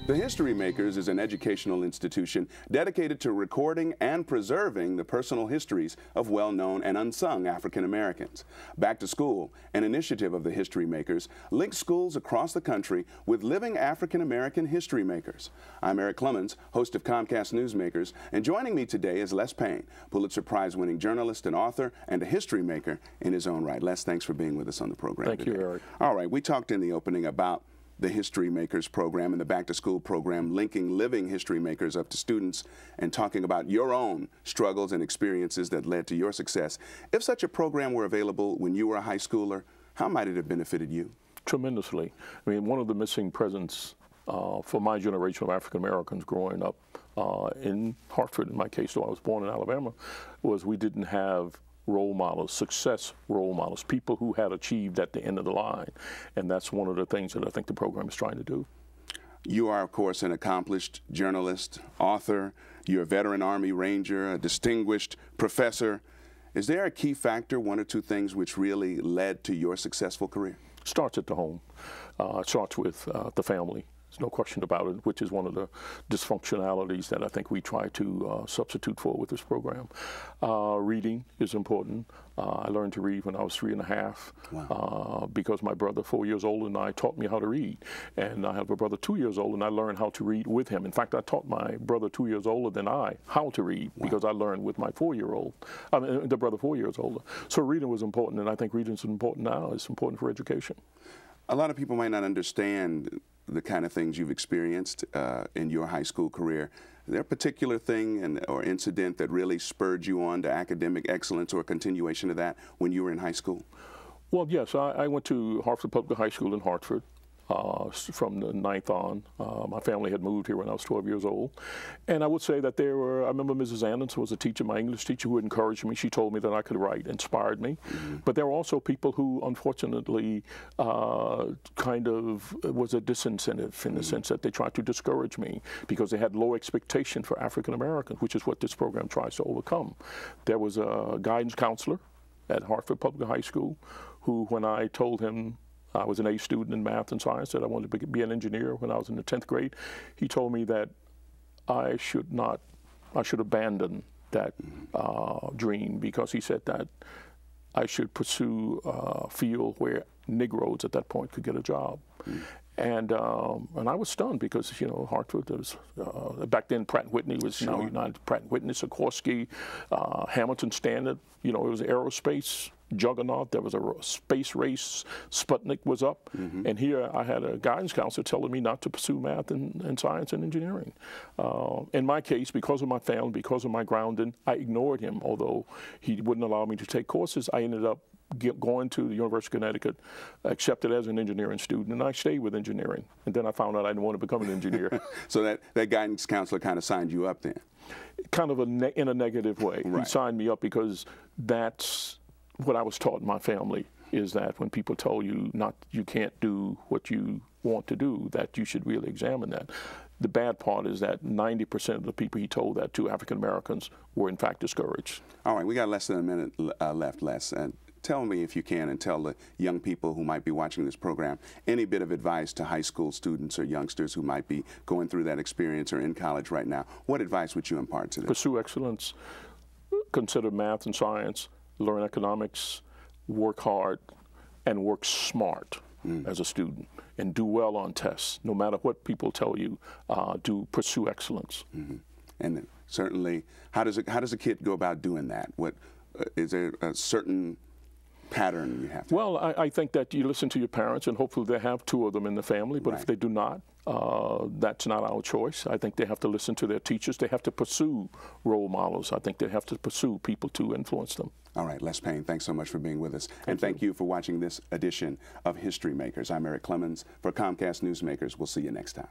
The HistoryMakers is an educational institution dedicated to recording and preserving the personal histories of well-known and unsung African Americans. Back to School, an initiative of the HistoryMakers, links schools across the country with living African American history makers. I'm Eric Clemons, host of Comcast Newsmakers, and joining me today is Les Payne, Pulitzer Prize-winning journalist and author, and a history maker in his own right. Les, thanks for being with us on the program today. Thank you, Eric. All right, we talked in the opening about the HistoryMakers program and the Back to School program, linking living history makers up to students and talking about your own struggles and experiences that led to your success. If such a program were available when you were a high schooler, how might it have benefited you? Tremendously. I mean, one of the missing presents for my generation of African Americans growing up in Hartford, in my case, though I was born in Alabama, was we didn't have role models, success role models, people who had achieved at the end of the line. And that's one of the things that I think the program is trying to do. You are, of course, an accomplished journalist, author. You're a veteran Army Ranger, a distinguished professor. Is there a key factor, one or two things, which really led to your successful career? It starts at the home. It starts with the family. There's no question about it, which is one of the dysfunctionalities that I think we try to substitute for with this program. Reading is important. I learned to read when I was 3 1/2 Wow. Because my brother, 4 years older than I, taught me how to read. And I have a brother 2 years older, and I learned how to read with him. In fact, I taught my brother 2 years older than I how to read because I learned with my 4-year-old, the brother 4 years older. So reading was important, and I think reading is important now. It's important for education. A lot of people might not understand the kind of things you've experienced in your high school career. Is there a particular thing or incident that really spurred you on to academic excellence or a continuation of that when you were in high school? Well, yes, I went to Hartford Public High School in Hartford. From the 9th on. My family had moved here when I was 12 years old. And I would say that there were, I remember Mrs. Anderson was a teacher, my English teacher, who encouraged me. She told me that I could write, inspired me. Mm-hmm. But there were also people who, unfortunately, kind of was a disincentive in the sense that they tried to discourage me because they had low expectation for African Americans, which is what this program tries to overcome. There was a guidance counselor at Hartford Public High School who, when I told him I was an A student in math and science, that I wanted to be an engineer when I was in the 10th grade. He told me that I should abandon that dream because he said that I should pursue a field where Negroes at that point could get a job. And I was stunned because, you know, Hartford, was, back then Pratt & Whitney was now United Pratt & Whitney, Sikorsky, Hamilton Standard, you know, it was aerospace juggernaut. There was a space race. Sputnik was up. And here I had a guidance counselor telling me not to pursue math and science and engineering. In my case, because of my family, because of my grounding, I ignored him. Although he wouldn't allow me to take courses, I ended up going to the University of Connecticut, accepted as an engineering student, and I stayed with engineering. And then I found out I didn't want to become an engineer. So that guidance counselor kind of signed you up then? Kind of in a negative way. Right. He signed me up because that's what I was taught in my family, is that when people tell you you can't do what you want to do, that you should really examine that. The bad part is that 90% of the people he told that to, African Americans, were in fact discouraged. All right, we got less than a minute left, Les. Tell me, if you can, and tell the young people who might be watching this program, any bit of advice to high school students or youngsters who might be going through that experience or in college right now. What advice would you impart to them? Pursue excellence, consider math and science, learn economics, work hard, and work smart as a student, and do well on tests. No matter what people tell you, pursue excellence. And certainly, how does a kid go about doing that? Is there a certain pattern you have to? Well, I think that you listen to your parents, and hopefully they have 2 of them in the family, but if they do not, that's not our choice. I think they have to listen to their teachers. They have to pursue role models. I think they have to pursue people to influence them. All right, Les Payne, thanks so much for being with us. And thank you for watching this edition of HistoryMakers. I'm Eric Clemons for Comcast Newsmakers. We'll see you next time.